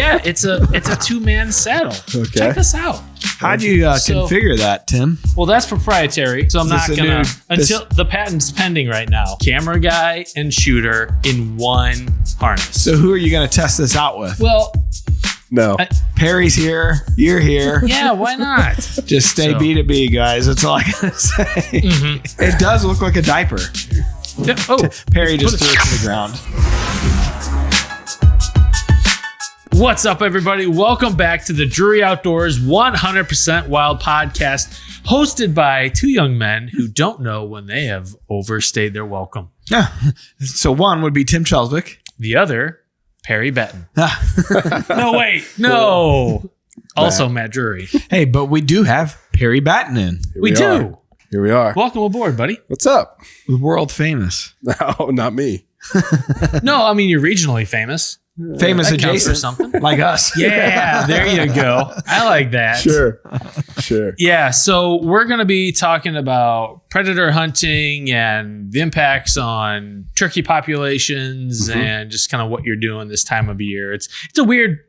Outdoors. Yeah, it's a 2-man saddle. Okay. Check this out. How'd you configure that, Tim? Well, that's proprietary, so I'm not gonna until the patent's pending right now. Camera guy and shooter in one harness. So who are you gonna test this out with? Well, no. Perry's here. You're here. Yeah, why not? Just stay B to B, guys. That's all I gotta say. Mm-hmm. It does look like a diaper. Yeah. Oh, Perry just threw it to the ground. What's up, everybody? Welcome back to the Drury Outdoors 100% Wild podcast, hosted by two young men who don't know when they have overstayed their welcome. Yeah. So one would be Tim Chelswick. The other, Perry Battin. No, wait. No. Also Matt Drury. Hey, but we do have Perry Battin in. We do. Here we are. Welcome aboard, buddy. What's up? World famous. No, not me. No, I mean, you're regionally famous. Famous that counts adjacent. for something. Like us. Yeah, there you go. I like that. Sure. Yeah, so we're going to be talking about predator hunting and the impacts on turkey populations and just kind of what you're doing this time of year. It's a weird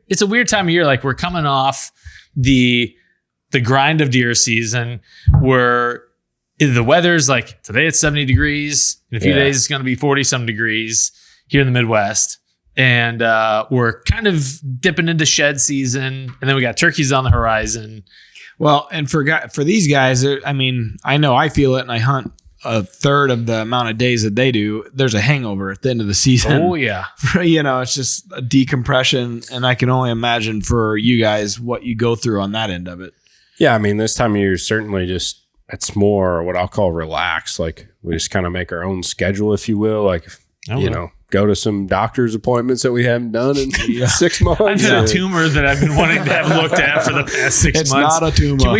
time of year. Like, we're coming off the grind of deer season where the weather's like, today it's 70 degrees. In a few days it's going to be 40 some degrees here in the Midwest. And we're kind of dipping into shed season, and then we got turkeys on the horizon. Well, and for these guys, I mean, I know I feel it, and I hunt a third of the amount of days that they do. There's a hangover at the end of the season. Oh, yeah. You know, it's just a decompression, and I can only imagine for you guys what you go through on that end of it. Yeah, I mean, this time of year, certainly just, it's more what I'll call relaxed. Like, we just kind of make our own schedule, if you will. Like, you know, go to some doctor's appointments that we haven't done in 6 months. I've had a tumor that I've been wanting to have looked at for the past 6 months. It's not a tumor. Can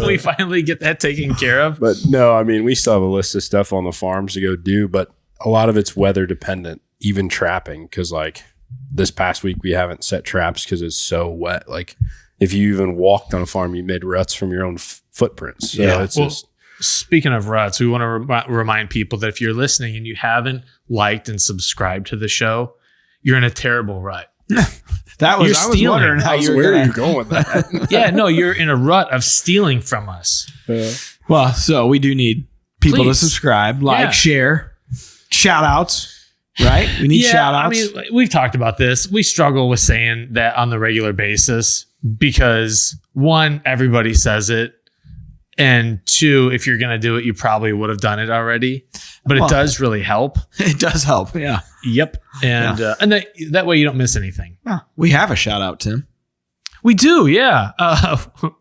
we finally get that taken care of? But no, I mean, we still have a list of stuff on the farms to go do, but a lot of it's weather dependent, even trapping. Cause like this past week, we haven't set traps because it's so wet. Like if you even walked on a farm, you made ruts from your own footprints. So it's just. Speaking of ruts, we want to remind people that if you're listening and you haven't liked and subscribed to the show, you're in a terrible rut. I was wondering how where are you going with that? Yeah, no, you're in a rut of stealing from us. Well, so we do need people to subscribe, like, share, shout outs, right? We need shout outs. I mean, we've talked about this. We struggle with saying that on the regular basis because, one, everybody says it. And two, if you're going to do it, you probably would have done it already. But it does really help. It does help, yeah. Yep. And that way you don't miss anything. Yeah. We have a shout out, Tim. We do, yeah.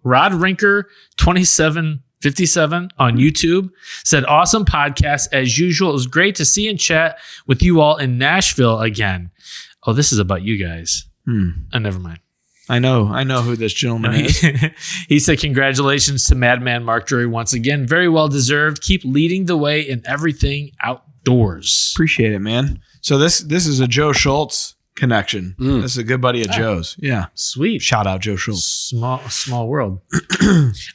Rod Rinker 2757 on YouTube said, awesome podcast as usual. It was great to see and chat with you all in Nashville again. Oh, this is about you guys. Never mind. I know who this gentleman is. He said, congratulations to Madman Mark Drury once again. Very well deserved. Keep leading the way in everything outdoors. Appreciate it, man. So this is a Joe Schultz connection. This is a good buddy of Joe's. Yeah. Sweet. Shout out Joe Schultz. Small world.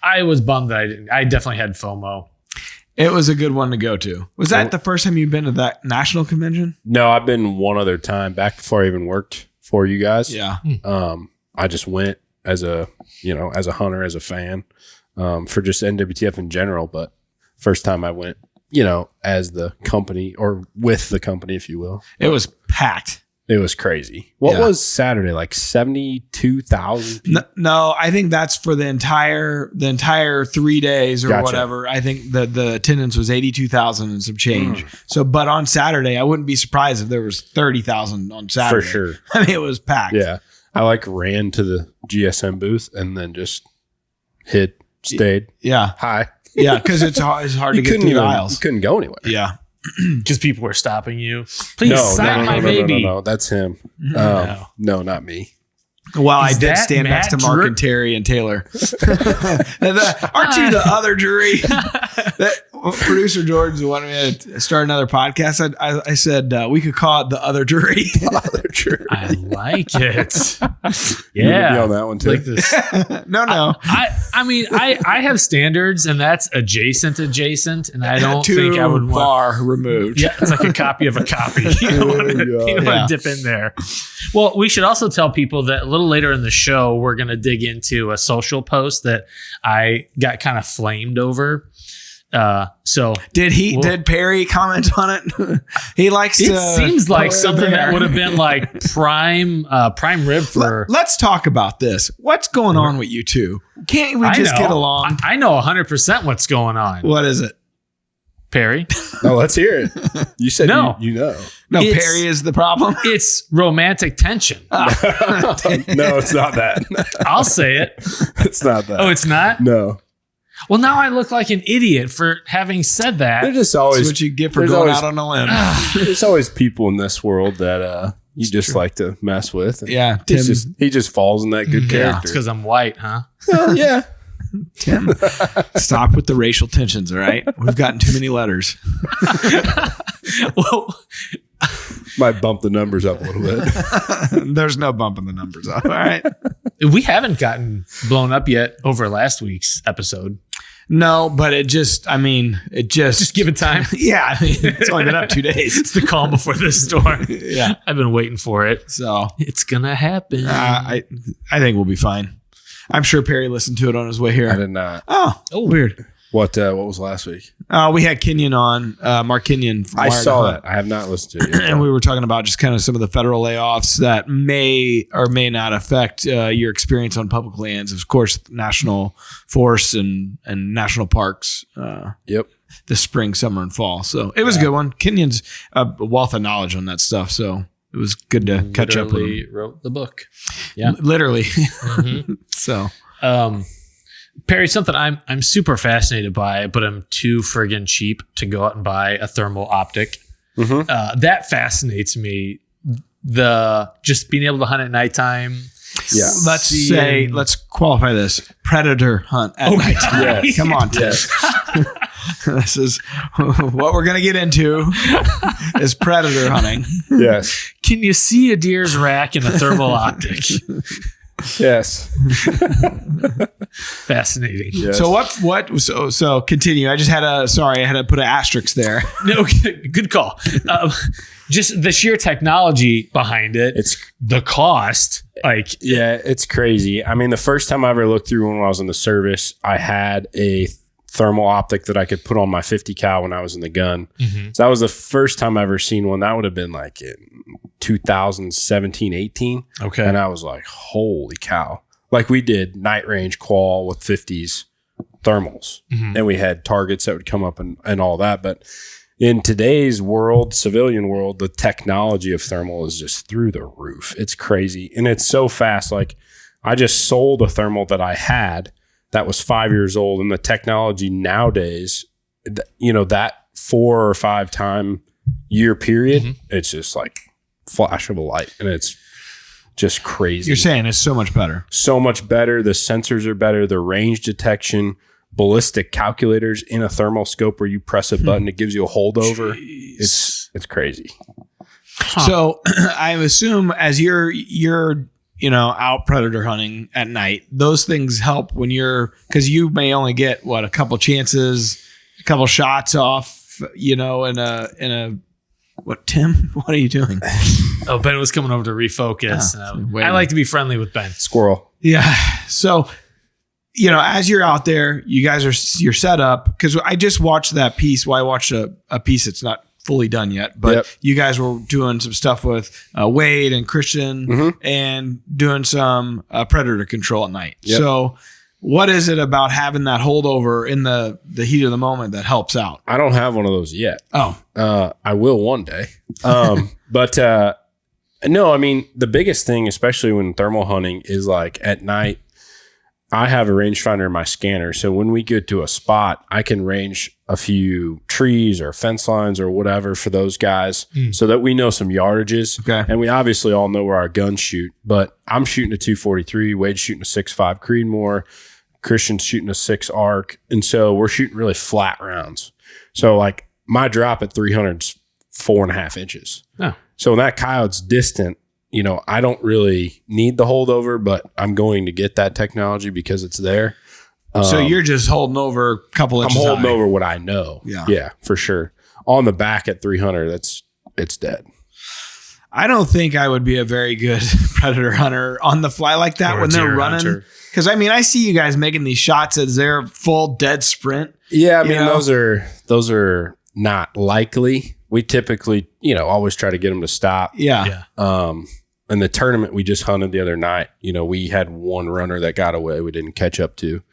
I was bummed that I didn't. I definitely had FOMO. It was a good one to go to. Was that the first time you've been to that national convention? No, I've been one other time back before I even worked for you guys. Yeah. I just went as a hunter, as a fan, for just NWTF in general. But first time I went, as the company or with the company, if you will. It was packed. It was crazy. What was Saturday? Like 72,000 people? No, I think that's for the entire 3 days or whatever. I think the attendance was 82,000 and some change. So, but on Saturday, I wouldn't be surprised if there was 30,000 on Saturday. For sure. I mean, it was packed. Yeah. I ran to the GSM booth and then just stayed. Yeah. Hi. Yeah. Cause it's hard to get through the aisles. You couldn't go anywhere. Yeah. Because people were stopping you. Please sign my baby. No, that's him. No, not me. Well, I did stand next to Mark and Terry and Taylor. Aren't you the other Drury? Producer George wanted me to start another podcast. I said we could call it The Other Drury. I like it. You Yeah. be on that one too. Like this. No. I mean, I have standards, and that's adjacent, and I don't Too think I would want. far removed. Yeah, it's like a copy of a copy. You don't want to dip in there. Well, we should also tell people that a little later in the show, we're going to dig into a social post that I got kind of flamed over. So did Perry comment on it? He likes it to. Seems like something that would have been like prime rib for. Let's talk about this. What's going on with you two? Can't we just get along? I know 100% what's going on. What is it? Perry? No, let's hear it. You said No. you know. No, Perry is the problem. It's romantic tension. No, it's not that. I'll say it. It's not that. Oh, it's not? No. Well, now I look like an idiot for having said that. There's just That's always what you get for there's going always- out on a limb. there's always people in this world that you just like to mess with. And Yeah, Tim. he just falls in that good Yeah, character. it's because I'm white, huh? Well, yeah. Tim, stop with the racial tensions. All right, we've gotten too many letters. Well, Might bump the numbers up a little bit. There's no bumping the numbers up. All right. we haven't gotten blown up yet over last week's episode. No, but just Give it time. Yeah, I mean, it's only been up 2 days. It's the calm before the storm. Yeah. I've been waiting for it. So It's gonna happen. I think we'll be fine. I'm sure Perry listened to it on his way I here. did not. Oh, weird. What was last week? We had Kenyon on, Mark Kenyon. From I Wired saw Hunt. that. I have not listened to it yet. And we were talking about just kind of some of the federal layoffs that may or may not affect your experience on public lands. Of course, national forests and national parks. Yep. This spring, summer, and fall. So it was a good one. Kenyon's a wealth of knowledge on that stuff. So it was good to catch up with Literally him. wrote the book. Yeah. Literally. Mhm. So Perry, something I'm super fascinated by, but I'm too friggin' cheap to go out and buy a thermal optic. Mm-hmm. That fascinates me. The just being able to hunt at nighttime. Yeah. let's qualify this. Predator hunt at nighttime. Yes. Come on, Tim. This is what we're going to get into is predator hunting. Yes. Can you see a deer's rack in a thermal optic? Yes. Fascinating. Yes. So continue. I had to put an asterisk there. No, good call. Just the sheer technology behind it. It's the cost. Yeah, it's crazy. I mean, the first time I ever looked through when I was in the service, I had a thermal optic that I could put on my 50 cal when I was in the gun. Mm-hmm. So that was the first time I ever seen one. That would have been like in 2017, 18. Okay. And I was like, holy cow. Like we did night range qual with 50s thermals. Mhm. And we had targets that would come up and all that. But in today's world, civilian world, the technology of thermal is just through the roof. It's crazy. And it's so fast. Like I just sold a thermal that I had that was 5 years old. And the technology nowadays, that 4 or 5 time year period, it's just like flash of a light. And it's just crazy. You're saying it's so much better. So much better. The sensors are better. The range detection, ballistic calculators in a thermal scope where you press a button, it gives you a holdover. Jeez. It's crazy. So I assume as you're out predator hunting at night, those things help when because you may only get a couple chances, a couple shots off, in a what, Tim? What are you doing? Oh, Ben was coming over to refocus. I like to be friendly with Ben. Squirrel. Yeah. So, as you're out there, you're set up, because I just watched that piece. Well, I watched a piece that's not fully done yet, but you guys were doing some stuff with Wade and Christian and doing some predator control at night. Yep. So what is it about having that holdover in the heat of the moment that helps out? I don't have one of those yet. Oh, I will one day. But no, I mean, the biggest thing, especially when thermal hunting, is like at night, I have a rangefinder in my scanner. So when we get to a spot, I can range a few trees or fence lines or whatever for those guys so that we know some yardages. Okay. And we obviously all know where our guns shoot, but I'm shooting a 243, Wade's shooting a 6.5 Creedmoor, Christian's shooting a 6 arc. And so we're shooting really flat rounds. So like my drop at 300 is 4.5 inches. Oh. So when that coyote's distant, you know, I don't really need the holdover, but I'm going to get that technology because it's there. So you're just holding over a couple inches. I'm holding high. over what I know. Yeah, for sure. On the back at 300, it's dead. I don't think I would be a very good predator hunter on the fly like that when they're running. Because I mean, I see you guys making these shots as they're full dead sprint. Yeah, I mean, those are not likely. We typically, you know, always try to get them to stop. Yeah. In the tournament we just hunted the other night, you know, we had one runner that got away. We didn't catch up to.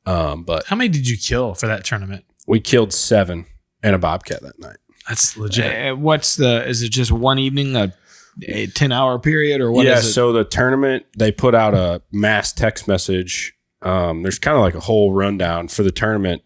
But how many did you kill for that tournament? We killed 7 and a bobcat that night. That's legit. Is it just one evening, a 10-hour period, or what is it? So the tournament, they put out a mass text message. There's kind of like a whole rundown for the tournament.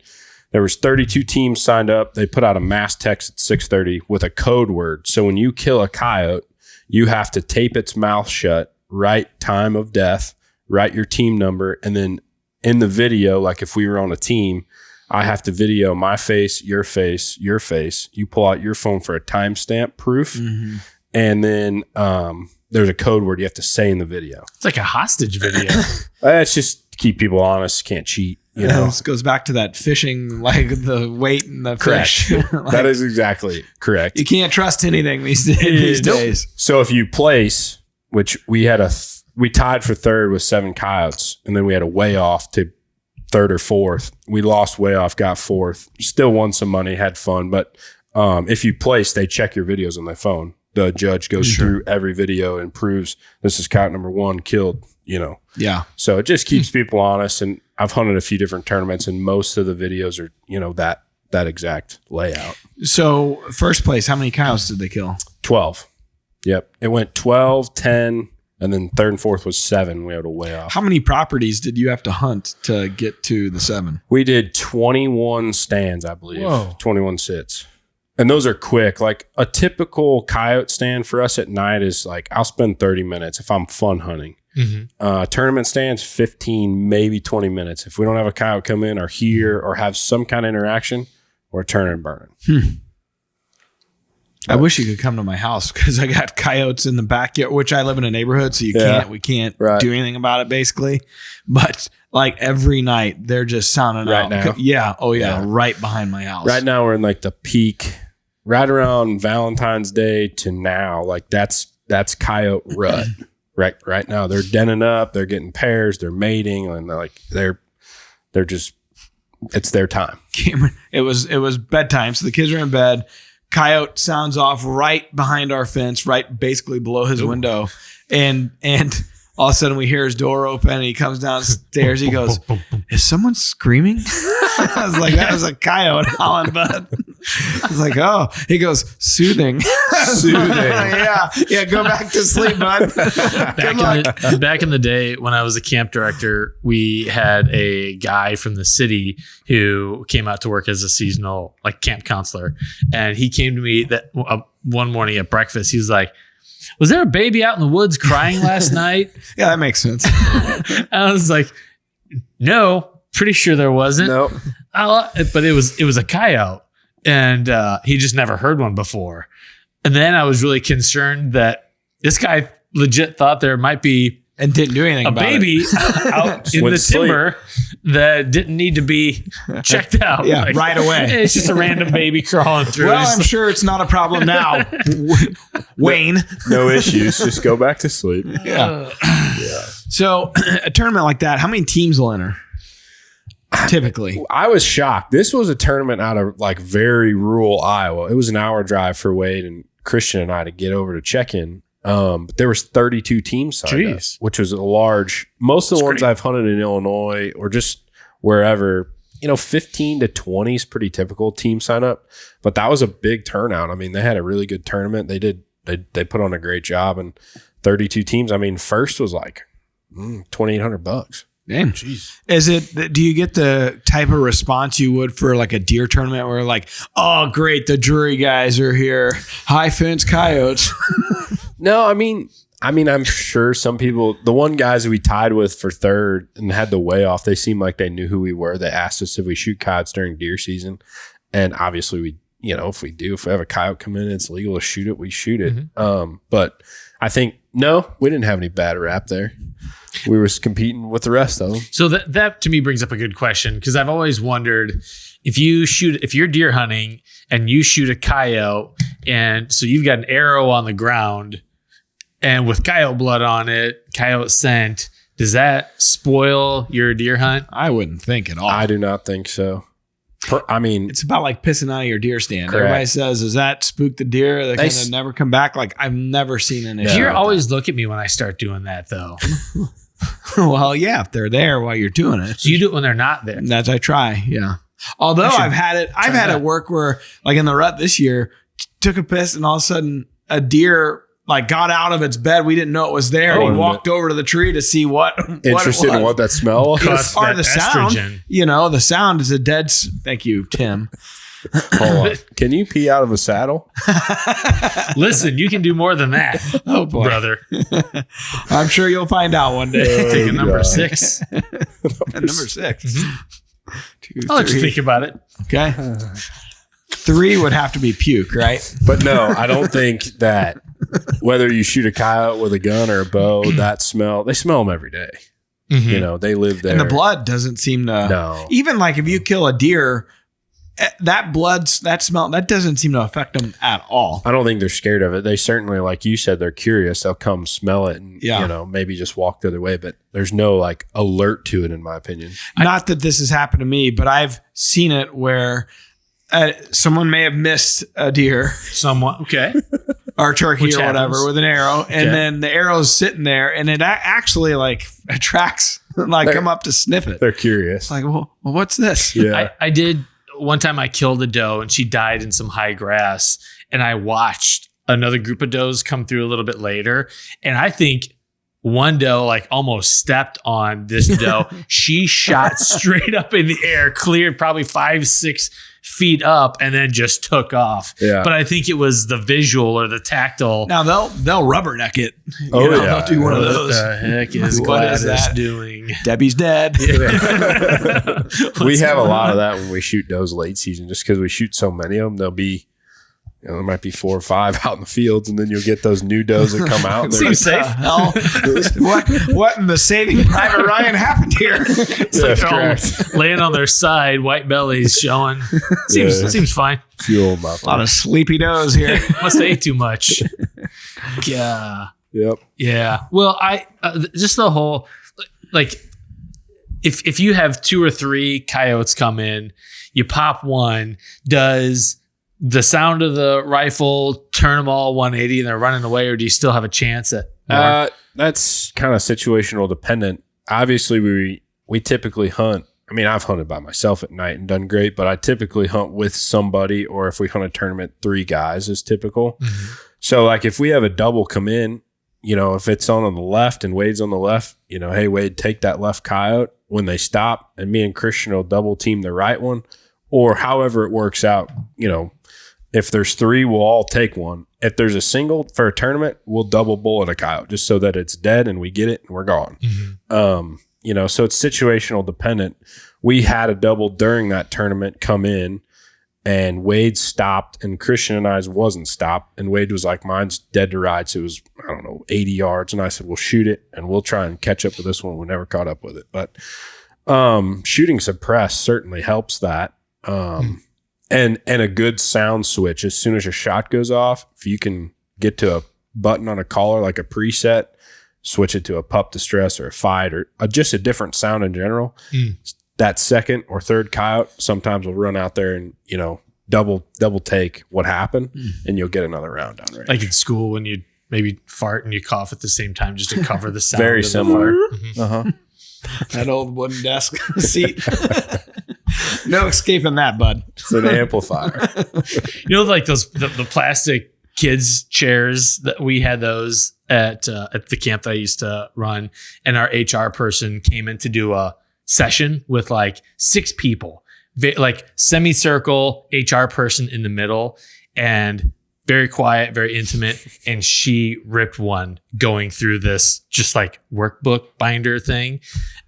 There was 32 teams signed up. They put out a mass text at 6:30 with a code word. So when you kill a coyote, you have to tape its mouth shut, write time of death, write your team number, and then in the video, like if we were on a team, I have to video my face, your face, your face. You pull out your phone for a timestamp proof. Mm-hmm. And then there's a code word you have to say in the video. It's like a hostage video. It's just to keep people honest. Can't cheat. You know, this goes back to that fishing, like the weight and the fish. Like, that is exactly correct. You can't trust anything these days. So if you place, which we had we tied for 3rd with 7 coyotes, and then we had a way off to 3rd or 4th. We lost way off, got 4th, still won some money, had fun. But if you place, they check your videos on their phone. The judge goes through every video and proves this is coyote number 1 killed, you know. Yeah. So it just keeps people honest. And I've hunted a few different tournaments, and most of the videos are, you know, that exact layout. So first place, how many coyotes did they kill? 12. Yep. It went 12, 10, and then 3rd and 4th was 7. We had a way off. How many properties did you have to hunt to get to the 7? We did 21 stands, I believe. Whoa. 21 sits. And those are quick. Like a typical coyote stand for us at night is like, I'll spend 30 minutes if I'm fun hunting. Mm-hmm. Tournament stands 15, maybe 20 minutes. If we don't have a coyote come in or hear or have some kind of interaction, we're turning and burning. I wish you could come to my house because I got coyotes in the backyard, which I live in a neighborhood, so we can't do anything about it basically. But like every night they're just sounding out. Now? Yeah. Oh yeah. Right behind my house. Right now we're in like the peak, right around Valentine's Day to now. Like that's coyote rut. Right now they're denning up, they're getting pairs, they're mating, and they're just, it's their time. Cameron, it was bedtime, so the kids are in bed. Coyote sounds off right behind our fence, right basically below his window, and all of a sudden we hear his door open and he comes downstairs. He goes, "Is someone screaming?" I was like, "That was a coyote howling, bud." I was like, "Oh." He goes, "Soothing." Yeah. Go back to sleep, bud. Back in the day when I was a camp director, we had a guy from the city who came out to work as a seasonal like camp counselor, and he came to me that one morning at breakfast. He was like, "Was there a baby out in the woods crying last night?" Yeah, that makes sense. I was like, "No, pretty sure there wasn't." Nope. But it was a coyote, and he just never heard one before. And then I was really concerned that this guy legit thought there might be and didn't do anything about baby out in the timber that didn't need to be checked out. Yeah, like, right away. It's just a random baby crawling through. Well, I'm sure it's not a problem now, Wayne. No issues. Just go back to sleep. Yeah. So a tournament like that, how many teams will enter? Typically, I was shocked. This was a tournament out of like very rural Iowa. It was an hour drive for Wade and Christian and I to get over to check in. But there was 32 teams signed up, which was a large. Most of the ones I've hunted in Illinois or just wherever, 15 to 20 is pretty typical team sign up. But that was a big turnout. I mean, they had a really good tournament. They put on a great job, and 32 teams. I mean, first was like $2,800. Damn. Jeez. Do you get the type of response you would for like a deer tournament where like, "Oh, great, the Drury guys are here. High fence coyotes"? No, I mean, I mean, I'm sure some people, the one guys we tied with for third and had the weigh off, they seemed like they knew who we were. They asked us if we shoot coyotes during deer season. And obviously we, if we have a coyote come in and it's legal to shoot it, we shoot it. Mm-hmm. But I think, no, we didn't have any bad rap there. We were competing with the rest of them. So that to me brings up a good question, because I've always wondered if you're deer hunting and you shoot a coyote, and so you've got an arrow on the ground and with coyote blood on it, coyote scent, does that spoil your deer hunt? I wouldn't think at all. I do not think so. I mean, it's about like pissing out of your deer stand. Correct. Everybody says, does that spook the deer? They're going to never come back. Like, I've never seen an issue. Deer always look at me when I start doing that, though. Well, yeah, if they're there while you're doing it. So you do it when they're not there. That's I try, yeah. Although I've had it work where, like in the rut this year, took a piss and all of a sudden a deer like got out of its bed. We didn't know it was there. He walked over to the tree to see what interested in what that smell was. Or the sound. The sound is a dead. Thank you, Tim. Hold on. Can you pee out of a saddle? Listen, you can do more than that. Oh boy, brother. I'm sure you'll find out one day. Take a number 6. Number 6. Mm-hmm. 2, I'll let you think about it. Okay. 3 would have to be puke, right? But no, I don't think that whether you shoot a coyote with a gun or a bow, they smell them every day. Mm-hmm. They live there. And the blood doesn't seem to. No. Even like if you kill a deer, that blood, that smell, that doesn't seem to affect them at all. I don't think they're scared of it. They certainly, like you said, they're curious. They'll come smell it and, maybe just walk the other way. But there's no like alert to it, in my opinion. Not that this has happened to me, but I've seen it where someone may have missed a deer. Someone, okay. Or turkey Which or whatever happens. with an arrow. And then the arrow's sitting there and it actually like attracts, like come up to sniff it. They're curious. Like, well, what's this? Yeah. I did. One time I killed a doe and she died in some high grass, and I watched another group of does come through a little bit later. And I think one doe like almost stepped on this doe. She shot straight up in the air, cleared probably 5-6 feet up, and then just took off. Yeah. But I think it was the visual or the tactile. Now they'll rubberneck it. They'll do one of What those. the heck is What is Gladys that? doing? Debbie's dead. We have a lot of that when we shoot does late season, just because we shoot so many of them. There'll be, there might be 4 or 5 out in the fields, and then you'll get those new does that come out. Seems safe. Hell, what in the Saving Private Ryan happened here? It's like they're all laying on their side, white bellies showing. Seems fine. Fuel them up. A lot of sleepy does here. Must have ate too much. Yeah. Yep. Yeah. Well, just the whole, like, if you have 2 or 3 coyotes come in, you pop one, does the sound of the rifle turn them all 180 and they're running away, or do you still have a chance at more? That's kind of situational dependent. Obviously, we typically hunt. I mean, I've hunted by myself at night and done great, but I typically hunt with somebody, or if we hunt a tournament, 3 guys is typical. Mm-hmm. So, like, if we have a double come in, if it's on the left and Wade's on the left, hey, Wade, take that left coyote when they stop, and me and Christian will double team the right one, or however it works out. If there's 3, we'll all take one. If there's a single for a tournament, we'll double bullet a coyote just so that it's dead and we get it and we're gone. Mm-hmm. So it's situational dependent. We had a double during that tournament come in, and Wade stopped, and Christian and I's wasn't stopped. And Wade was like, mine's dead to rights. It was, 80 yards. And I said, we'll shoot it and we'll try and catch up with this one. We never caught up with it. But shooting suppressed certainly helps that. And a good sound switch. As soon as your shot goes off, if you can get to a button on a collar, like a preset, switch it to a pup distress or a fight or just a different sound in general. That second or third coyote, sometimes we'll run out there and, double take what happened, and you'll get another round on range. Like in school when you maybe fart and you cough at the same time just to cover the sound. Very similar. That old wooden desk seat. No escaping that, bud. It's an amplifier. Like those the plastic kids chairs that we had those at the camp that I used to run, and our HR person came in to do a session with like 6 people, like semicircle HR person in the middle, and very quiet, very intimate. And she ripped one going through this just like workbook binder thing.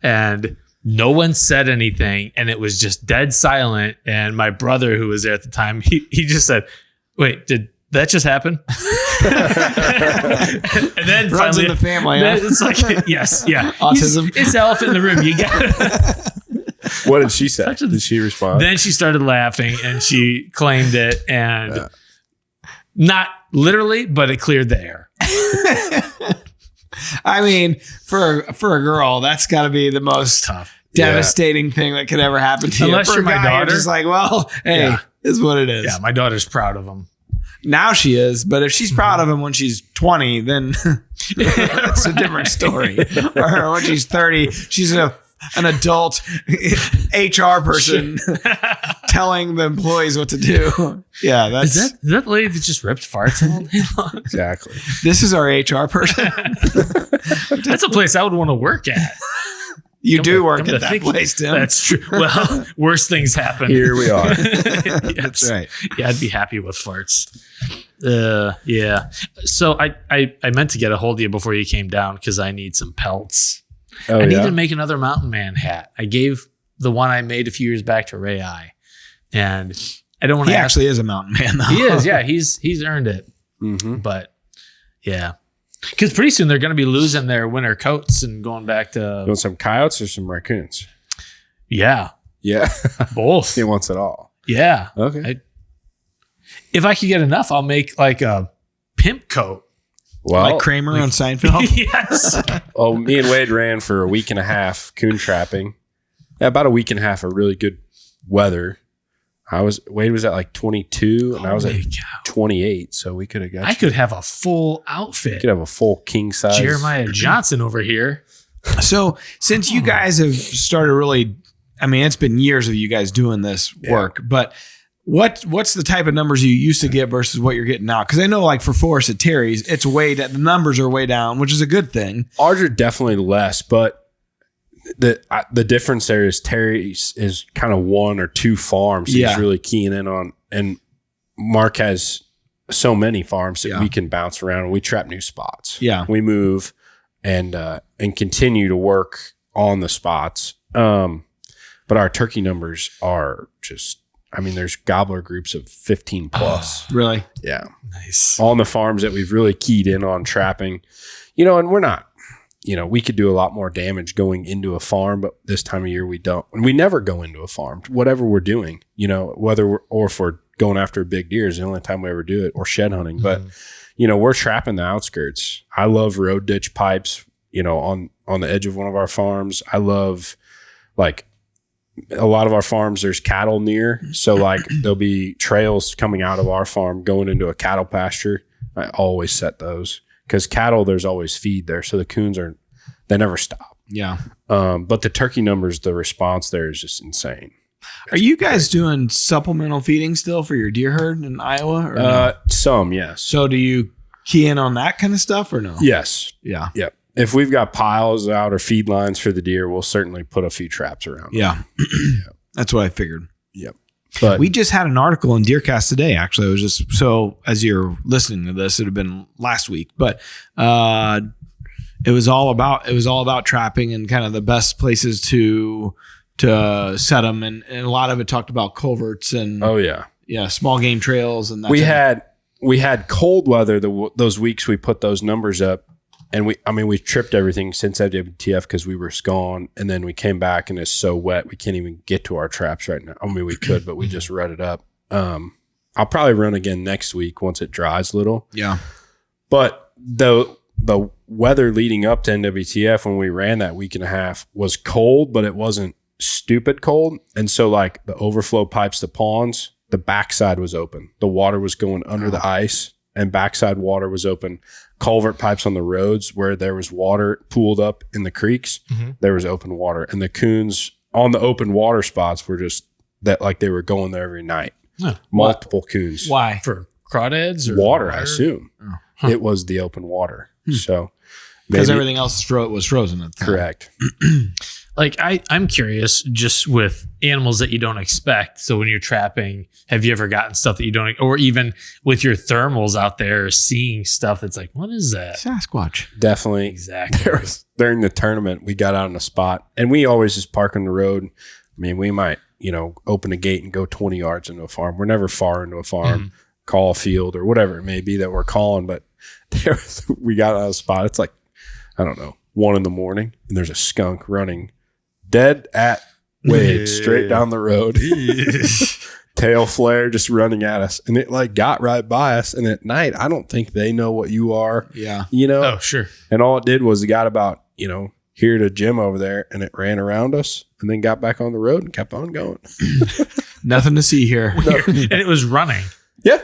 And no one said anything. And it was just dead silent. And my brother, who was there at the time, he just said, wait, did that just happen? And then Runs finally, in the family. Huh? it's like, yes, yeah. Autism. It's the elephant in the room. You got it. What did she say? Did she respond? Then she started laughing and she claimed it, and not literally, but it cleared the air. I mean, for a girl, that's got to be the most Tough. devastating thing that could ever happen to Unless you. For you're a my guy, daughter. just like, well, hey, Yeah. this is what it is. Yeah, my daughter's proud of him. Now she is, but if she's proud of him when she's 20, then it's a different story. Or when she's 30, she's an adult HR person telling the employees what to do. Yeah, that's Is that the lady that just ripped farts all day long? Exactly. this is our HR person. That's a place I would want to work at. You do work Come at to that think- place, Tim. That's true. Well, worse things happen. Here we are. Yes. That's right. Yeah, I'd be happy with farts. Yeah. So I meant to get a hold of you before you came down because I need some pelts. Oh, I need yeah? to make another mountain man hat. I gave the one I made a few years back to Ray I, and I don't want He to. actually is a mountain man, though. He is. Yeah, he's earned it. Mm-hmm. But yeah, because pretty soon they're going to be losing their winter coats and going back You to want some coyotes or some raccoons? yeah, Yeah. both. He wants it all. Yeah. Okay. If I could get enough, I'll make like a pimp coat. Well, Like Kramer on Seinfeld. Yes. me and Wade ran for a week and a half coon trapping. Yeah, about a week and a half of really good weather. Wade was at like 22 and I was at Holy cow. 28. So we could have got I could have a full outfit. could have a full king size. Jeremiah Johnson over here. So since you guys have started really, I mean, it's been years of you guys doing this work, but what's the type of numbers you used to get versus what you're getting now? Because I know like for Forest at Terry's, it's the numbers are way down, which is a good thing. Ours are definitely less, but the difference there is Terry's is kind of one or two farms he's really keying in on, and Mark has so many farms that we can bounce around and we trap new spots. Yeah. We move and continue to work on the spots. But our turkey numbers are just, I mean, there's gobbler groups of 15 plus. Really? Yeah. Nice. On the farms that we've really keyed in on trapping, and we're not, we could do a lot more damage going into a farm, but this time of year we don't. And we never go into a farm, whatever we're doing, whether if we're going after a big deer is the only time we ever do it, or shed hunting. But, we're trapping the outskirts. I love road ditch pipes, on the edge of one of our farms. I love like a lot of our farms, there's cattle near. So like there'll be trails coming out of our farm going into a cattle pasture. I always set those because cattle, there's always feed there. So the coons they never stop. Yeah. But the turkey numbers, the response there is just insane. Are you guys doing supplemental feeding still for your deer herd in Iowa? Or no? Some, yes. So do you key in on that kind of stuff or no? Yes. Yeah. Yep. If we've got piles out or feed lines for the deer, we'll certainly put a few traps around. Yeah. That's what I figured. Yep. But We just had an article in Deercast today. Actually, it was just so as you're listening to this, it'd have been last week, but it was all about trapping and kind of the best places to set them, and a lot of it talked about culverts and small game trails and that. We had cold weather those weeks we put those numbers up, and we tripped everything since WTF because we were gone, and then we came back and it's so wet we can't even get to our traps right now. I mean, we could, but we just rutted up. I'll probably run again next week once it dries a little. Yeah. But the weather leading up to NWTF when we ran that week and a half was cold, but it wasn't stupid cold. And so like the overflow pipes, the ponds, the backside was open. The water was going under the ice and backside water was open. Culvert pipes on the roads where there was water pooled up in the creeks, there was open water. And the coons on the open water spots were just that, like they were going there every night. Huh. Multiple coons. Why? For crawdads or Water, I assume. It was the open water. So Because maybe- everything else was frozen at the time. correct. Like I'm curious, just with animals that you don't expect. So when you're trapping, have you ever gotten stuff that you don't, or even with your thermals out there, seeing stuff that's like, what is that? Sasquatch. Definitely. Exactly. During the tournament, we got out on a spot, and we always just park on the road. I mean, we might, open a gate and go 20 yards into a farm. We're never far into a farm, call a field or whatever it may be that we're calling. But we got out of a spot. It's like, I don't know, 1 a.m, and there's a skunk running dead at Wade straight down the road. Tail flare just running at us, and it like got right by us. And at night, I don't think they know what you are. Yeah. Oh, sure. And all it did was it got about, here to Jim over there, and it ran around us and then got back on the road and kept on going. Nothing to see here. And it was running. Yeah.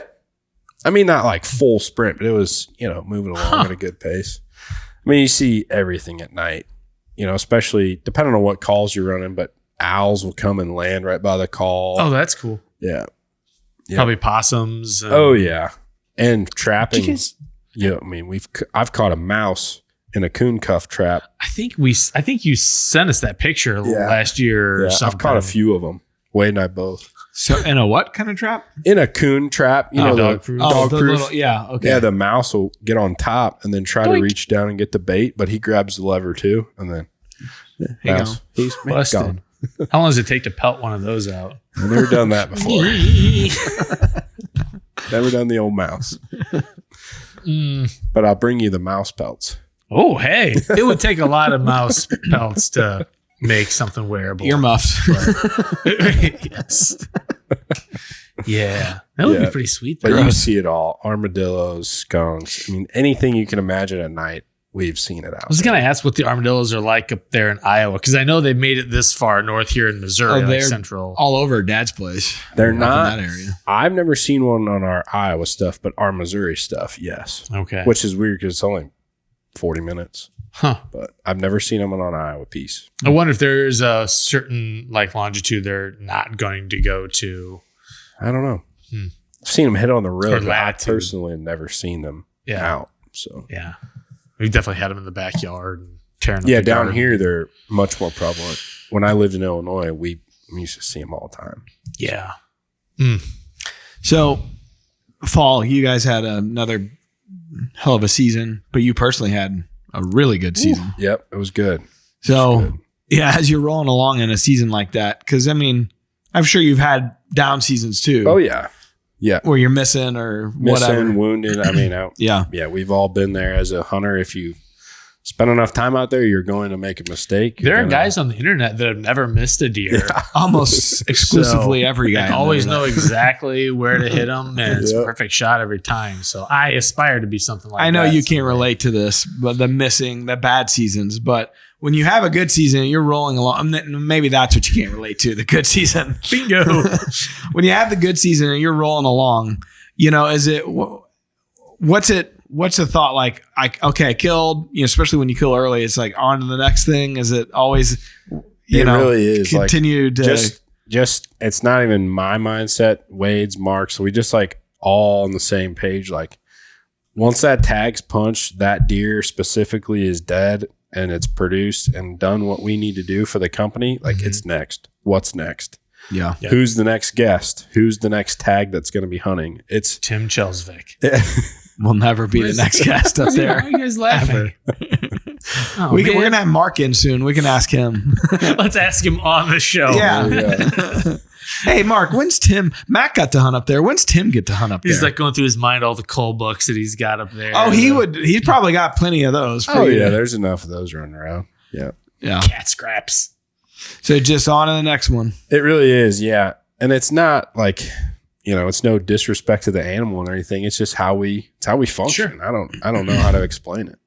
I mean, not like full sprint, but it was, moving along at a good pace. I mean, you see everything at night, especially depending on what calls you're running, but owls will come and land right by the call. Oh, that's cool. Yeah. Probably possums. Oh yeah. And trapping. I've caught a mouse in a coon cuff trap. I think you sent us that picture last year or something. I've caught a few of them. Wade and I both. So in a what kind of trap? In a coon trap, dog proof. Dog proof. Okay. Yeah, the mouse will get on top and then try to reach down and get the bait, but he grabs the lever too, and then mouse, he's busted. gone. How long does it take to pelt one of those out? I've never done that before. Never done the old mouse. But I'll bring you the mouse pelts. Oh, hey. It would take a lot of mouse pelts to make something wearable. Earmuffs. Yes. Yeah. That would be pretty sweet. But you see it all. Armadillos, skunks. I mean, anything you can imagine at night, we've seen it out. I was going to ask what the armadillos are like up there in Iowa, because I know they've made it this far north here in Missouri, like central. All over Dad's place. They're not in that area. I've never seen one on our Iowa stuff, but our Missouri stuff, yes. Okay. Which is weird because it's only 40 minutes. Huh. But I've never seen them on an Iowa piece. I wonder if there's a certain longitude they're not going to go to. I don't know. I've seen them hit on the road, but I latitude. personally have never seen them out. So yeah, we've definitely had them in the backyard and tearing up yeah, the down garden. here they're much more prevalent. When I lived in Illinois, we used to see them all the time. Yeah. So fall, you guys had another hell of a season, but you personally had a really good season. Yep, it was good. So yeah, as you're rolling along in a season like that, because I mean, I'm sure you've had down seasons too. Oh yeah. Yeah. Where you're missing or whatever. Wounded. I mean, yeah, we've all been there as a hunter. If you spend enough time out there, you're going to make a mistake. There are guys on the internet that have never missed a deer. Yeah. Almost exclusively every guy. They always know exactly where to hit them, and it's a perfect shot every time. So I aspire to be something like that. I know you can't relate to this, but the bad seasons. But when you have a good season, you're rolling along. Maybe that's what you can't relate to, the good season. Bingo. When you have the good season and you're rolling along, what's the thought like? I killed, especially when you kill early, it's like on to the next thing. Is it always, really is continued? Just it's not even my mindset, Wade's, Mark's. So we just like all on the same page. Like once that tag's punched, that deer specifically is dead and it's produced and done what we need to do for the company. Like it's next. What's next? Yeah. Who's the next guest? Who's the next tag that's going to be hunting? It's Tim Chelsvik. We'll never be the next guest up there. Why are you guys laughing? We're going to have Mark in soon. We can ask him. Let's ask him on the show. Yeah. Hey, Mark, when's Tim? Matt got to hunt up there. When's Tim get to hunt up there? He's like going through his mind all the cull books that he's got up there. Oh, he's probably got plenty of those. There's enough of those running around. Yeah. Cat scraps. So just on to the next one. It really is, yeah. And it's not like, it's no disrespect to the animal or anything. It's just how we function. Sure. I don't know how to explain it.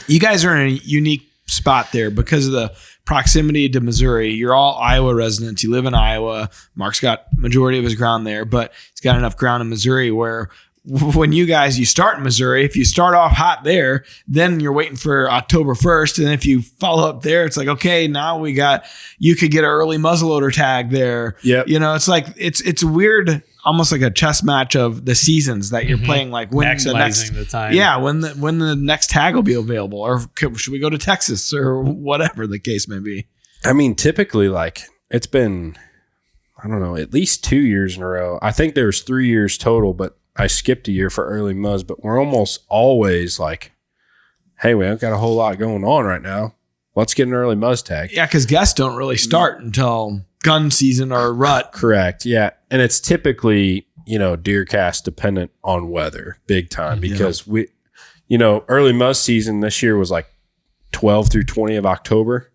You guys are in a unique spot there because of the proximity to Missouri. You're all Iowa residents. You live in Iowa. Mark's got majority of his ground there, but he's got enough ground in Missouri where when you start in Missouri, if you start off hot there, then you're waiting for October 1st. And if you follow up there, it's like, okay, now you could get an early muzzleloader tag there. Yeah. It's like, it's weird, almost like a chess match of the seasons that you're playing. Like when maximizing the time. Yeah. When the next tag will be available, or should we go to Texas or whatever the case may be. I mean, typically, like, it's been, I don't know, at least 2 years in a row. I think there's 3 years total, but I skipped a year for early muzz. But we're almost always like, hey, we haven't got a whole lot going on right now. Let's get an early muzz tag. Yeah, because guests don't really start until gun season or rut. Correct. Yeah. And it's typically, deer cast dependent on weather big time because early muzz season this year was like 12 through 20 of October.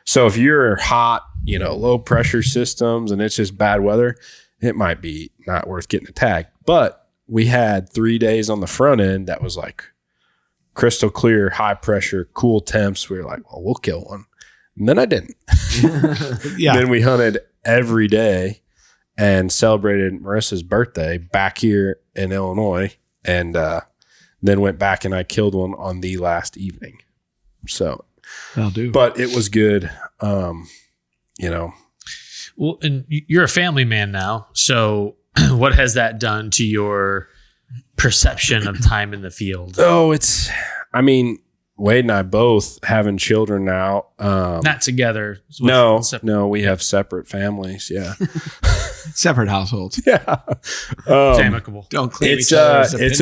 So if you're hot, low pressure systems and it's just bad weather, it might be not worth getting a tag. But we had 3 days on the front end that was like crystal clear, high pressure, cool temps. We were like, well, we'll kill one. And then I didn't. Yeah. Then we hunted every day and celebrated Marissa's birthday back here in Illinois. And then went back and I killed one on the last evening. So, that'll do. But it was good. Well, and you're a family man now. So what has that done to your perception of time in the field? Oh, Wade and I both having children now. Not together. No, we have separate families. Yeah. Separate households. Yeah. It's amicable. Don't claim It's each other's it's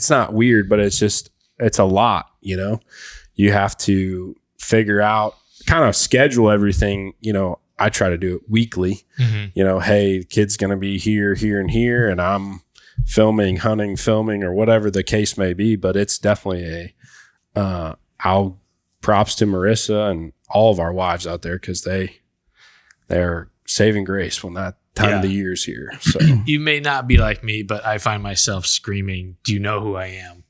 not weird, but it's a lot, you have to figure out, kind of schedule everything. I try to do it weekly, hey, the kid's going to be here, and here, and I'm filming, hunting, filming, or whatever the case may be. But it's definitely I'll props to Marissa and all of our wives out there, because they're saving grace when that time of the year is here. So you may not be like me, but I find myself screaming, do you know who I am?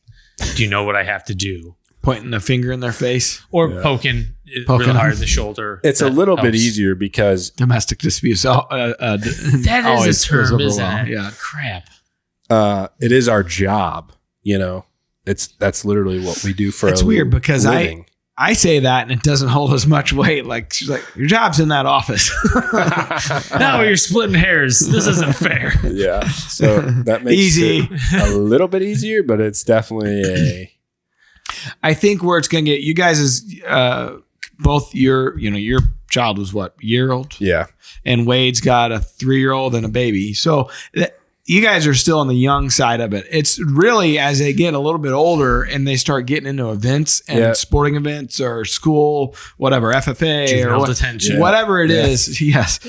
Do you know what I have to do? Pointing a finger in their face. Or poking really hard in the shoulder. It's a little bit easier because domestic disputes. That is a term, isn't it? Yeah. Crap. It is our job, that's literally what we do for it's weird because living. I say that and it doesn't hold as much weight. Like, she's like, your job's in that office. No, you're splitting hairs. This isn't fair. Yeah. So that makes it a little bit easier, but it's definitely I think where it's going to get you guys is both your child was what, year old? Yeah. And Wade's got a 3-year-old and a baby. So you guys are still on the young side of it. It's really as they get a little bit older and they start getting into events and sporting events or school, whatever, FFA juvenile detention, whatever it is. Yes.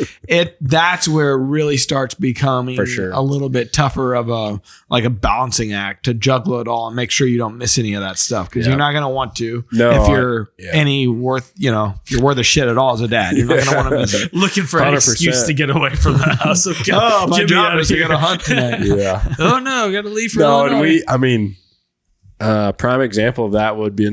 That's where it really starts becoming a little bit tougher of a balancing act to juggle it all and make sure you don't miss any of that stuff. Cause you're not going to want to, if you're if you're worth a shit at all as a dad, you're not going to want to miss it. Looking for an excuse to get away from the house. My job is to go to hunt tonight. Yeah. Oh no, got to leave for Illinois. Prime example of that would be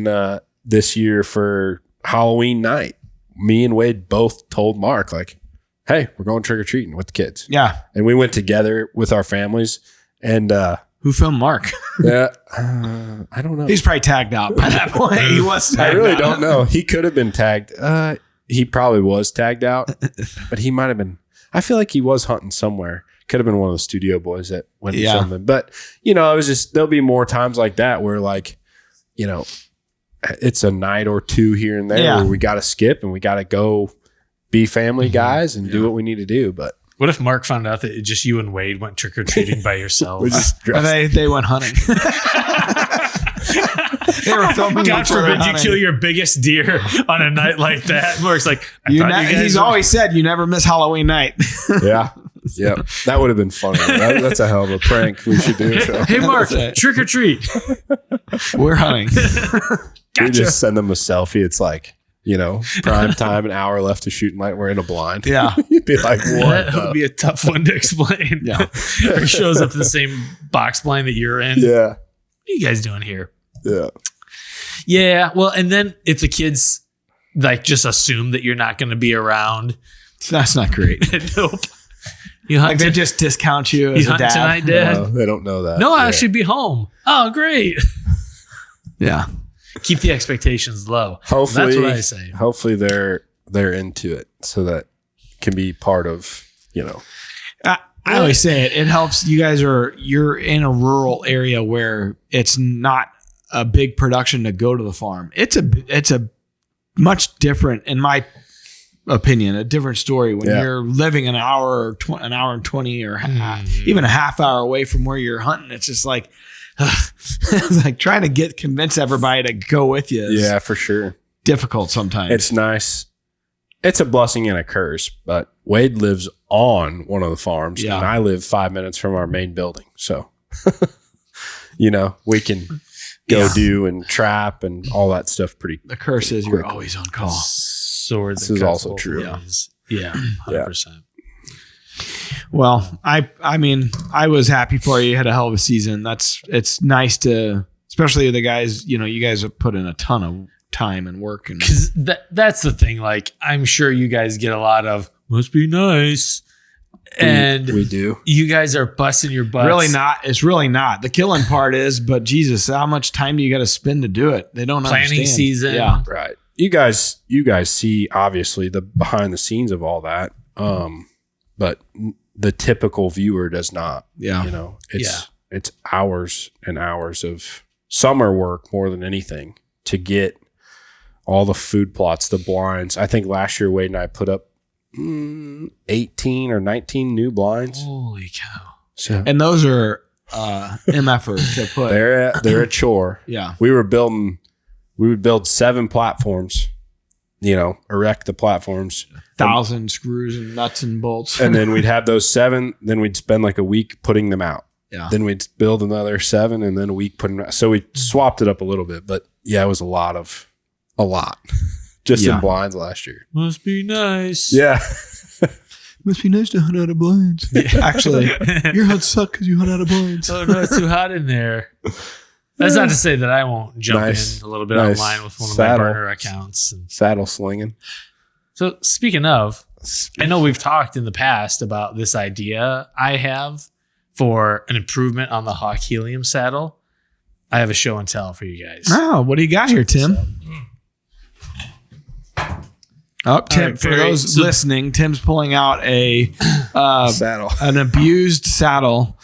this year for Halloween night. Me and Wade both told Mark, like, hey, we're going trick or treating with the kids. Yeah. And we went together with our families. And who filmed Mark? I don't know. He's probably tagged out by that point. He was tagged I really out. don't know. He could have been tagged. He probably was tagged out, but he might have been. I feel like he was hunting somewhere. Could have been one of the studio boys that went and filmed him. But, it was just, there'll be more times like that where it's a night or two here and there where we got to skip and we got to go be family guys and do what we need to do. But what if Mark found out that just you and Wade went trick-or-treating by yourselves? They went hunting. They were filming. God forbid you kill your biggest deer on a night like that. Mark's like, he's always said you never miss Halloween night. Yeah. Yeah. That would have been funny. That's a hell of a prank we should do. So. Hey, Mark, trick or treat. We're hunting. We just send them a selfie. It's like, prime time, an hour left to shoot night. We're in a blind. Yeah. You'd be like, what? That would be a tough one to explain. Yeah. Or he shows up in the same box blind that you're in. Yeah. What are you guys doing here? Yeah. Yeah. Well, and then if the kids just assume that you're not going to be around. That's not great. Nope. You hunt they just discount you as a dad. Tonight, Dad? No, they don't know that. No, I should be home. Oh, great. Yeah. Keep the expectations low. Hopefully, that's what I say. Hopefully they're into it so that can be part of, I always say it helps. You guys you're in a rural area where it's not a big production to go to the farm. It's a much different, in my opinion, a different story when you're living an hour or an hour and 20 or even a half hour away from where you're hunting. It's just like, it's like trying to convince everybody to go with you. Yeah, for sure. Difficult sometimes. It's nice. It's a blessing and a curse, but Wade lives on one of the farms and I live 5 minutes from our main building. So, we can go do and trap and all that stuff pretty. The curse is you're always on call. This is also true. Yeah, 100%. Well, I mean, I was happy for you. You had a hell of a season. It's nice to, especially the guys, you guys have put in a ton of time and work. And because that's the thing. Like, I'm sure you guys get a lot of, must be nice. And we do. You guys are busting your butts. Really not. It's really not. The killing part is, but Jesus, how much time do you got to spend to do it? They don't planning understand. Season. Yeah. Right. You guys see obviously the behind the scenes of all that. But the typical viewer does not. Yeah. It's hours and hours of summer work more than anything to get all the food plots, the blinds. I think last year Wade and I put up 18 or 19 new blinds. Holy cow. So, and those are MFers to put. They're a chore. Yeah. We would build 7 platforms, erect the platforms. 1,000 screws and nuts and bolts. And then we'd have those 7. Then we'd spend like a week putting them out. Yeah. Then we'd build another 7 and then a week putting them out. So we swapped it up a little bit. But yeah, it was a lot. Just in blinds last year. Must be nice. Yeah. Must be nice to hunt out of blinds. Yeah. Actually, your hunts suck because you hunt out of blinds. Oh, no, it's too hot in there. That's not to say that I won't jump in a little bit online with one of my burner accounts. Saddle slinging. So speaking of, I know we've talked in the past about this idea I have for an improvement on the Hawk Helium saddle. I have a show and tell for you guys. Oh, what do you got here, Tim? Oh, Tim, right, for those listening, Tim's pulling out a saddle, an abused saddle.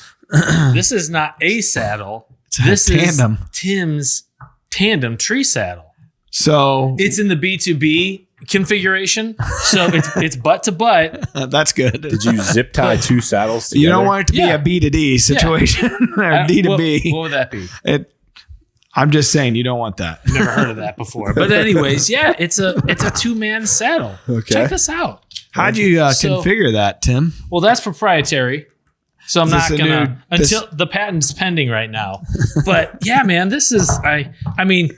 This is not a saddle. This is tandem. Tim's tandem tree saddle. So it's in the B2B configuration. So it's butt to butt. That's good. Did you zip tie 2 saddles together? You don't want it to be a B to D situation or D to B. What would that be? I'm just saying you don't want that. Never heard of that before. But anyways, it's a 2-man saddle. Okay. Check this out. How'd you configure that, Tim? Well, that's proprietary. So I'm not gonna until the patent's pending right now. But yeah, man, this is I mean,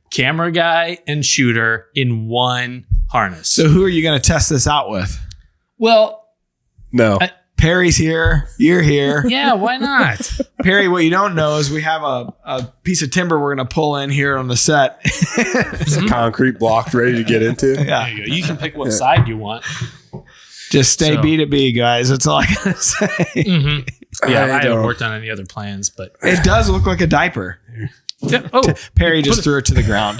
camera guy and shooter in one harness. So who are you gonna test this out with? Well, no. Perry's here. You're here. Yeah, why not? Perry, what you don't know is we have a piece of timber we're going to pull in here on the set. It's a concrete block ready to get into. Yeah. There you go. You can pick what side you want. Just stay B to B, guys. That's all I got to say. Mm-hmm. Yeah, I haven't worked on any other plans, but it does look like a diaper. Yeah. Oh, Perry just threw it to the ground.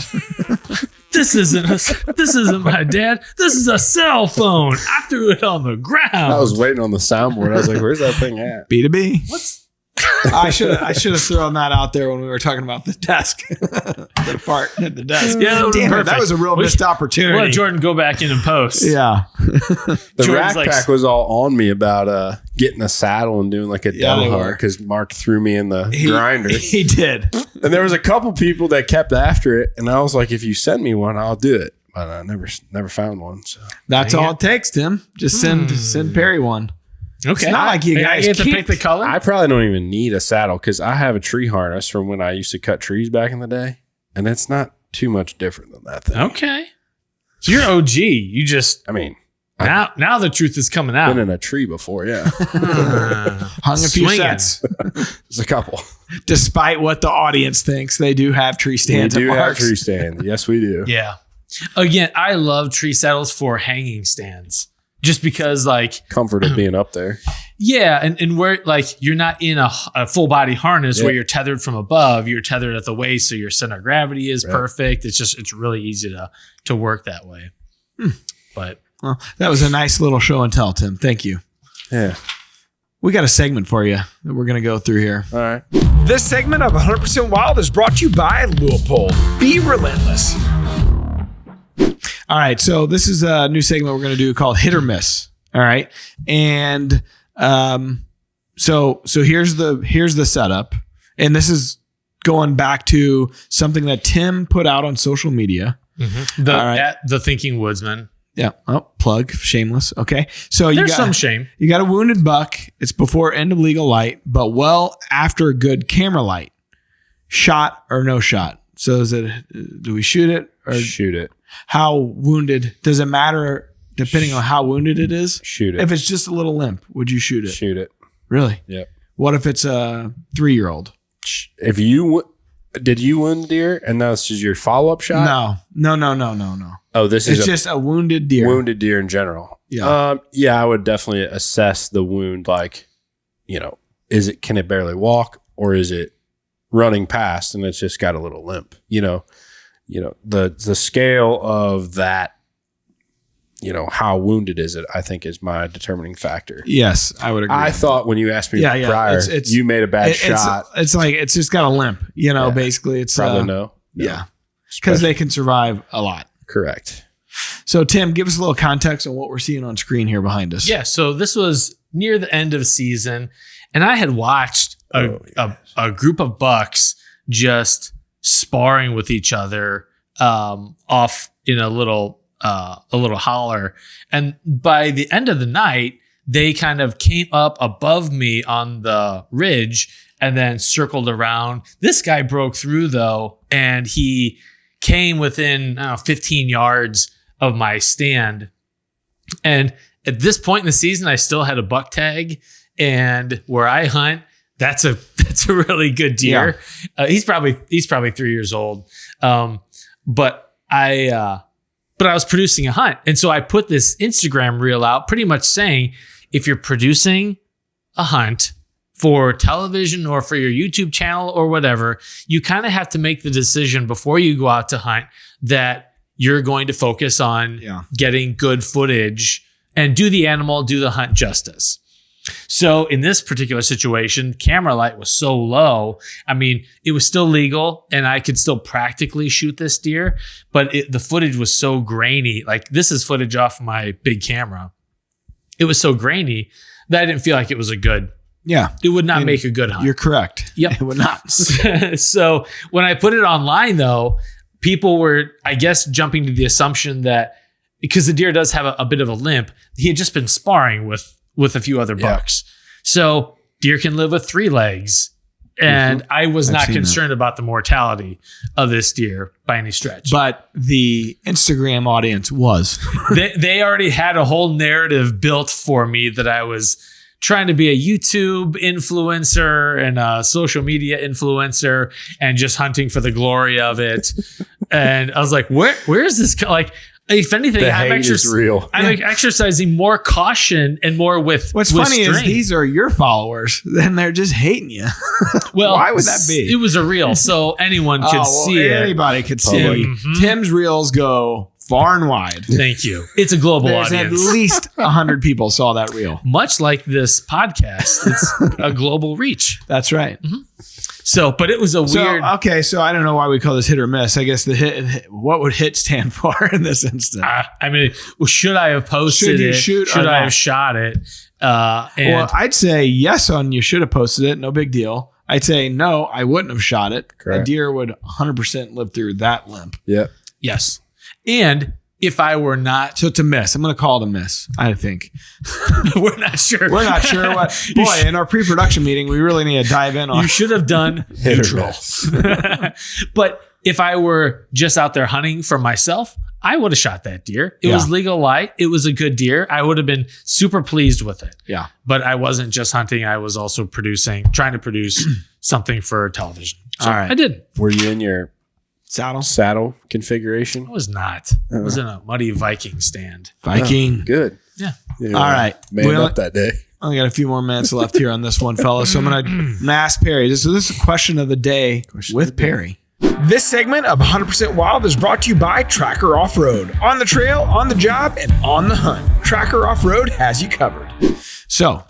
This isn't my dad. This is a cell phone. I threw it on the ground. I was waiting on the soundboard. I was like, "Where's that thing at?" B to B. What's? I should have thrown that out there when we were talking about the desk, the part at the desk. Yeah, that was a real missed opportunity. We'll let Jordan go back in and post. Yeah, the Rack Pack was all on me about getting a saddle and doing like a demo hunt because Mark threw me in the grinder. He did, and there was a couple people that kept after it, and I was like, "If you send me one, I'll do it." But I never found one. So that's all it takes, Tim. Just send Perry one. Okay. It's not like you guys get to pick the color. I probably don't even need a saddle because I have a tree harness from when I used to cut trees back in the day, and it's not too much different than that thing. Okay. So you're OG. You just, now the truth is coming out. Been in a tree before, yeah. Hung a few sets. There's a couple. Despite what the audience thinks, they do have tree stands. We do have tree stands. Yes, we do. Yeah. Again, I love tree saddles for hanging stands. Just because, like, comfort of being up there. Yeah, and where like you're not in a full body harness where you're tethered from above, you're tethered at the waist, so your center of gravity is perfect. It's really easy to work that way. But that was a nice little show and tell, Tim. Thank you. Yeah. We got a segment for you that we're going to go through here. All right. This segment of 100% Wild is brought to you by Leupold. Be relentless. All right. So this is a new segment we're going to do called Hit or Miss. All right. And so here's the setup. And this is going back to something that Tim put out on social media. Mm-hmm. At the Thinking Woodsman. Yeah. Oh, plug. Shameless. Okay. So there's some shame. You got a wounded buck. It's before end of legal light, but well after a good camera light. Shot or no shot? So is it? Do we shoot it or shoot it? How wounded? Does it matter depending on how wounded it is? Shoot it. If it's just a little limp, would you shoot it? Shoot it. Really? Yep. What if it's a 3-year-old? If did you wound deer and this is your follow-up shot? No. Oh, this is just a wounded deer. Wounded deer in general. Yeah. I would definitely assess the wound. Like, can it barely walk, or is it running past and it's just got a little limp? The scale of that. How wounded is it? I think is my determining factor. Yes, I would agree. I thought when you asked me prior, you made a bad shot. It's like it's just got a limp. Basically, it's probably no. Yeah, because they can survive a lot. Correct. So, Tim, give us a little context on what we're seeing on screen here behind us. Yeah, so this was near the end of season, and I had watched a group of bucks just sparring with each other off in a little holler. And by the end of the night, they kind of came up above me on the ridge and then circled around. This guy broke through, though, and he came within 15 yards of my stand. And at this point in the season, I still had a buck tag. And where I hunt, that's a really good deer. Yeah. He's probably 3 years old. But I was producing a hunt. And so I put this Instagram reel out pretty much saying, if you're producing a hunt for television or for your YouTube channel or whatever, you kind of have to make the decision before you go out to hunt that you're going to focus on getting good footage and do the hunt justice. So in this particular situation, camera light was so low. I mean, it was still legal and I could still practically shoot this deer, but the footage was so grainy. Like, this is footage off my big camera. It was so grainy that I didn't feel like it was a good. Yeah. It would not make a good hunt. You're correct. Yep. It would not. So when I put it online, though, people were, I guess, jumping to the assumption that because the deer does have a bit of a limp, he had just been sparring with a few other bucks. So deer can live with 3 legs. And I was not concerned about the mortality of this deer by any stretch. But the Instagram audience was. They already had a whole narrative built for me that I was trying to be a YouTube influencer and a social media influencer and just hunting for the glory of it. And I was like, where is this? Like, if anything, I'm exercising more caution and more with. What's funny is these are your followers, then they're just hating you. Well, why would that be? It was a reel, so anyone could see it. Anybody could see it. Mm-hmm. Tim's reels go far and wide. Thank you. It's a global audience. At least 100 people saw that reel. Much like this podcast, it's a global reach. That's right. Mm-hmm. So, but it was a weird. Okay, so I don't know why we call this hit or miss. I guess the hit. What would hit stand for in this instance? I mean, should I have posted it? Should I have shot it? Well, I'd say yes on you should have posted it. No big deal. I'd say no, I wouldn't have shot it. Correct. A deer would 100% live through that limp. Yeah. Yes. And if I were not. So it's a miss. I'm going to call it a miss, I think. We're not sure. We're not sure what. Boy, in our pre-production meeting, we really need to dive in on. You should have done neutral. But if I were just out there hunting for myself, I would have shot that deer. It was legal light. It was a good deer. I would have been super pleased with it. Yeah. But I wasn't just hunting. I was also trying to produce something for television. So all right. I did. Were you in your saddle configuration? I was not. I was in a muddy Viking stand. Viking. Oh, good. Yeah. All right. Man up that day. I only got a few more minutes left here on this one, fellas. So I'm going to ask Perry. So this is a question of the day with Perry. This segment of 100% Wild is brought to you by Tracker Off-Road. On the trail, on the job, and on the hunt. Tracker Off-Road has you covered. So,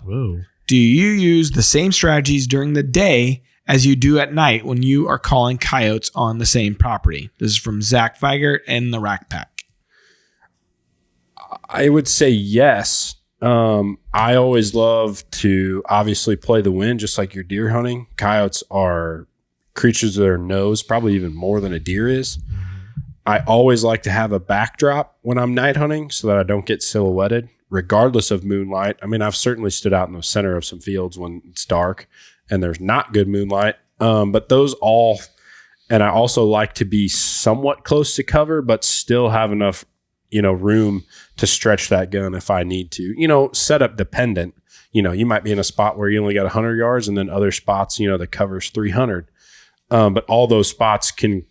do you use the same strategies during the day as you do at night when you are calling coyotes on the same property? This is from Zach Feigert and the Rack Pack. I would say yes. I always love to obviously play the wind, just like you're deer hunting. Coyotes are creatures that are nose, probably even more than a deer is. I always like to have a backdrop when I'm night hunting so that I don't get silhouetted, regardless of moonlight. I mean, I've certainly stood out in the center of some fields when it's dark and there's not good moonlight. But those all, and I also like to be somewhat close to cover, but still have enough, room to stretch that gun if I need to, setup dependent. You might be in a spot where you only got 100 yards and then other spots, the cover's 300. But all those spots can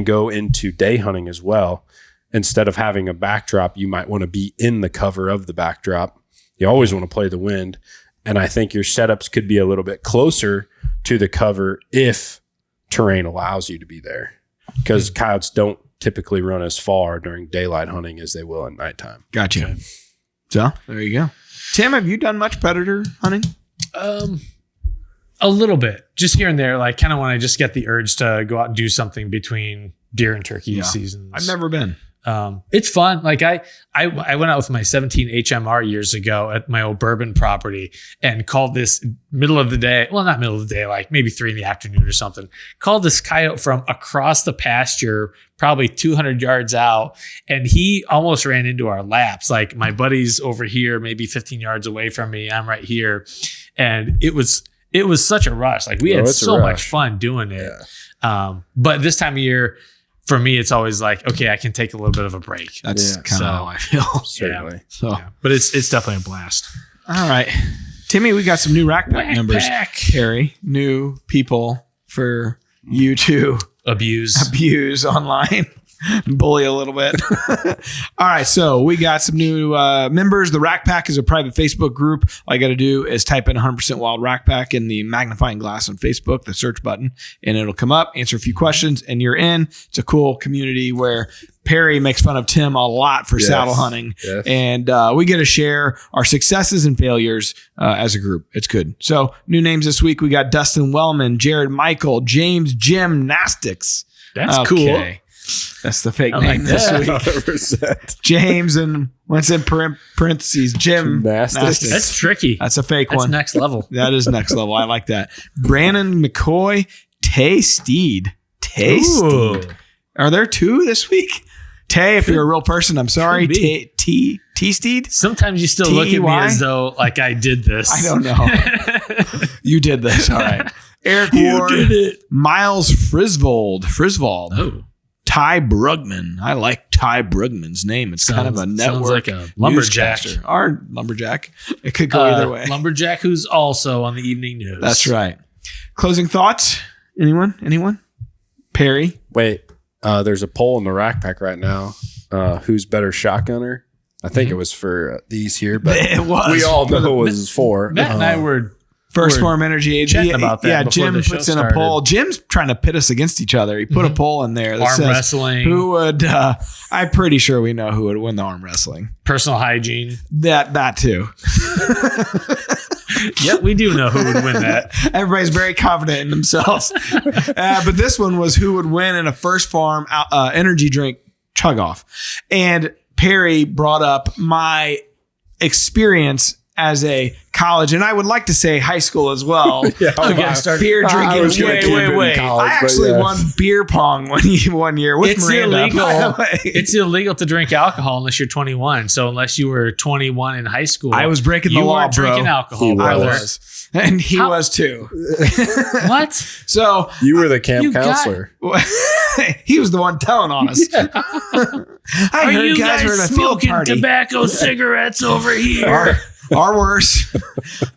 go into day hunting as well. Instead of having a backdrop, you might want to be in the cover of the backdrop. You always want to play the wind. And I think your setups could be a little bit closer to the cover if terrain allows you to be there. Because coyotes don't typically run as far during daylight hunting as they will at nighttime. Gotcha. Okay. So there you go. Tim, have you done much predator hunting? A little bit, just here and there, like kind of when I just get the urge to go out and do something between deer and turkey seasons. I've never been. It's fun. Like I went out with my 17 HMR years ago at my old bourbon property and called this middle of the day. Well, not middle of the day, like maybe 3 p.m. or something. Called this coyote from across the pasture, probably 200 yards out. And he almost ran into our laps. Like my buddy's over here, maybe 15 yards away from me. I'm right here. And it was such a rush. Like we had so much fun doing it. Yeah. But this time of year, for me, it's always like, okay, I can take a little bit of a break. That's kind of how I feel. Certainly. Yeah. So, but it's definitely a blast. All right. Timmy, we got some new rack pack numbers. Carrie, new people for you to abuse online. Bully a little bit. All right, so we got some new members. The Rack Pack is a private Facebook group. All you got to do is type in 100% Wild Rack Pack in the magnifying glass on Facebook, the search button, and it'll come up, answer a few questions, and you're in. It's a cool community where Perry makes fun of Tim a lot for saddle hunting, and we get to share our successes and failures as a group. It's good. So new names this week. We got Dustin Wellman, Jared Michael, James Gymnastics. That's cool. That's the fake name this week. 100%. James and what's in parentheses, Gymnastics. That's tricky. That's a fake one. That's next level. That is next level. I like that. Brandon McCoy, Tay Steed. Are there 2 this week? Tay, if you're a real person, I'm sorry. T Steed? Sometimes you still look at me as though like I did this. I don't know. You did this. All right. Eric Ward. You did it. Miles Frisvold. Oh. Ty Brugman. I like Ty Brugman's name. It's kind of a network. Sounds like a lumberjack. Our lumberjack. It could go either way. Lumberjack who's also on the evening news. That's right. Closing thoughts? Anyone? Perry? Wait, there's a poll in the Rack Pack right now. Who's better shotgunner? I think it was for these here, but it was. We all know it was for. Matt and I were First Form Energy Age. Chatting about that. Yeah, Jim puts in a poll. Jim's trying to pit us against each other. He put a poll in there that arm says wrestling. Who would? I'm pretty sure we know who would win the arm wrestling. Personal hygiene. That too. Yep, we do know who would win that. Everybody's very confident in themselves. But this one was who would win in a First Farm energy drink chug off. And Perry brought up my experience as a college, and I would like to say high school as well. Beer drinking. Wait. I actually won beer pong one year with Miranda. Illegal. It's illegal to drink alcohol unless you're 21. So unless you were 21 in high school, I was breaking the law, bro. Drinking alcohol. I was, and he was too. What? So you were the camp counselor. He was the one telling on us. I heard you guys were at a field party. Tobacco cigarettes over here. Or worse.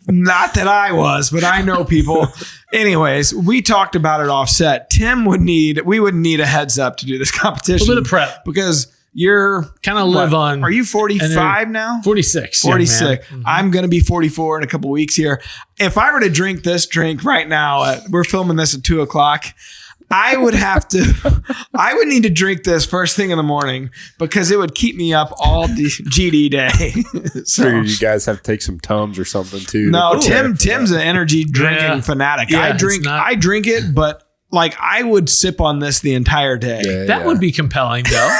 Not that I was, but I know people. Anyways, we talked about it offset. We would need a heads up to do this competition. A little bit of prep. Because you're kind of live on. Are you 45 now? 46. 46. I'm going to be 44 in a couple weeks here. If I were to drink this drink right now, we're filming this at 2:00. I would need to drink this first thing in the morning because it would keep me up all the GD day. So, figured you guys have to take some Tums or something too. No, Tim's an energy drinking fanatic. Yeah, I drink it, but like I would sip on this the entire day. That would be compelling though.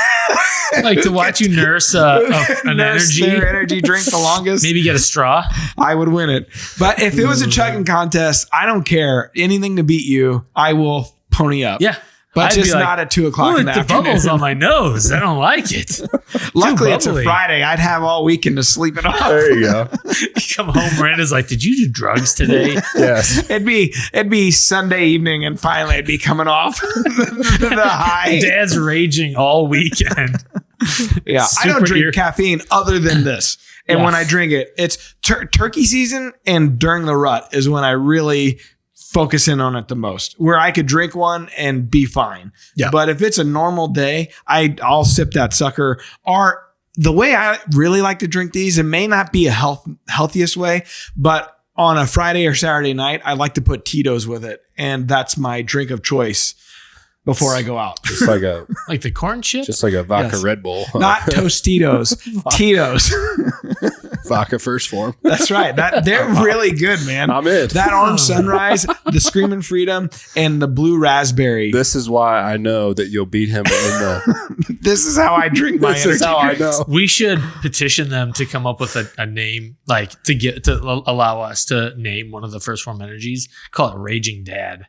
Like to watch you nurse an their energy drink the longest. Maybe get a straw. I would win it. But if it was a chugging contest, I don't care. Anything to beat you, I will pony up. Yeah. But I'd just be like, not at 2:00 in the the afternoon. bubbles on my nose. I don't like it. Luckily, it's a bubbly. Friday. I'd have all weekend to sleep it off. There you go. You come home, Miranda's like, "Did you do drugs today?" Yes. It'd be Sunday evening, and finally, it'd be coming off the high. Dad's raging all weekend. Yeah, I don't drink caffeine other than this. And when I drink it, it's turkey season and during the rut is when I really focus in on it the most, where I could drink one and be fine. Yeah. But if it's a normal day, I'll sip that sucker. Or the way I really like to drink these, it may not be a healthiest way, but on a Friday or Saturday night, I like to put Tito's with it. And that's my drink of choice before I go out. Just like Like the corn chip? just like a vodka Yes. Red Bull. Not Tostitos, Tito's. Vodka first form. That's right. They're really good, man. I'm in. That orange sunrise, the Screaming Freedom, and the blue raspberry. This is why I know that you'll beat him in the. This is how I drink my This is energy how I drinks. know. We should petition them to come up with a name, like to allow us to name one of the first form energies. Call it Raging Dad.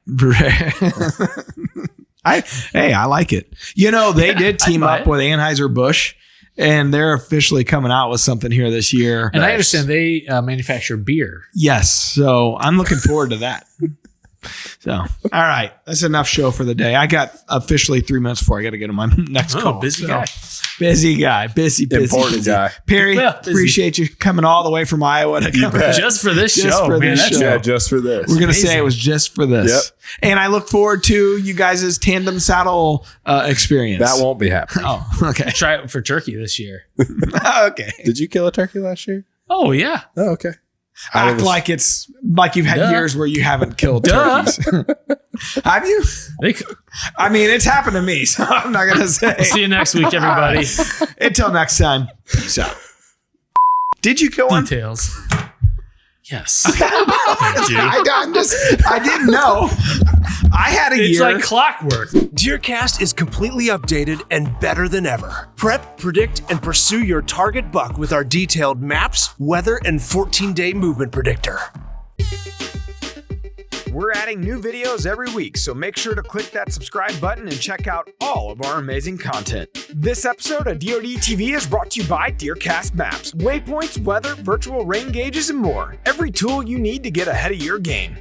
I like it. You know, they did team up with Anheuser-Busch, and they're officially coming out with something here this year. And I understand they manufacture beer. Yes. So I'm looking forward to that. So, all right. That's enough show for the day. I got officially 3 minutes before I got to get on my next call. Busy So, guy. Busy guy. Busy. Important guy. Perry, Well, busy. appreciate you coming all the way from Iowa to come. bet. Just for this Just show, for man. this That's show. Yeah, just for this. We're going to say Amazing. it was just for this. Yep. And I look forward to you guys' tandem saddle experience. That won't be happening. Oh, okay. Try it for turkey this year. Okay. Did you kill a turkey last year? Oh, yeah. Oh, okay. Act like it's like you've had Duh. years where you haven't killed Duh. turkeys. Have you? They, I mean, it's happened to me, so I'm not going to say. see you next week, everybody. Until next time. So, did you kill one? Details. Yes. I didn't know. I had a It's year. like clockwork. DeerCast is completely updated and better than ever. Prep, predict, and pursue your target buck with our detailed maps, weather, and 14-day movement predictor. We're adding new videos every week, so make sure to click that subscribe button and check out all of our amazing content. This episode of DoD TV is brought to you by DeerCast Maps, waypoints, weather, virtual rain gauges, and more. Every tool you need to get ahead of your game.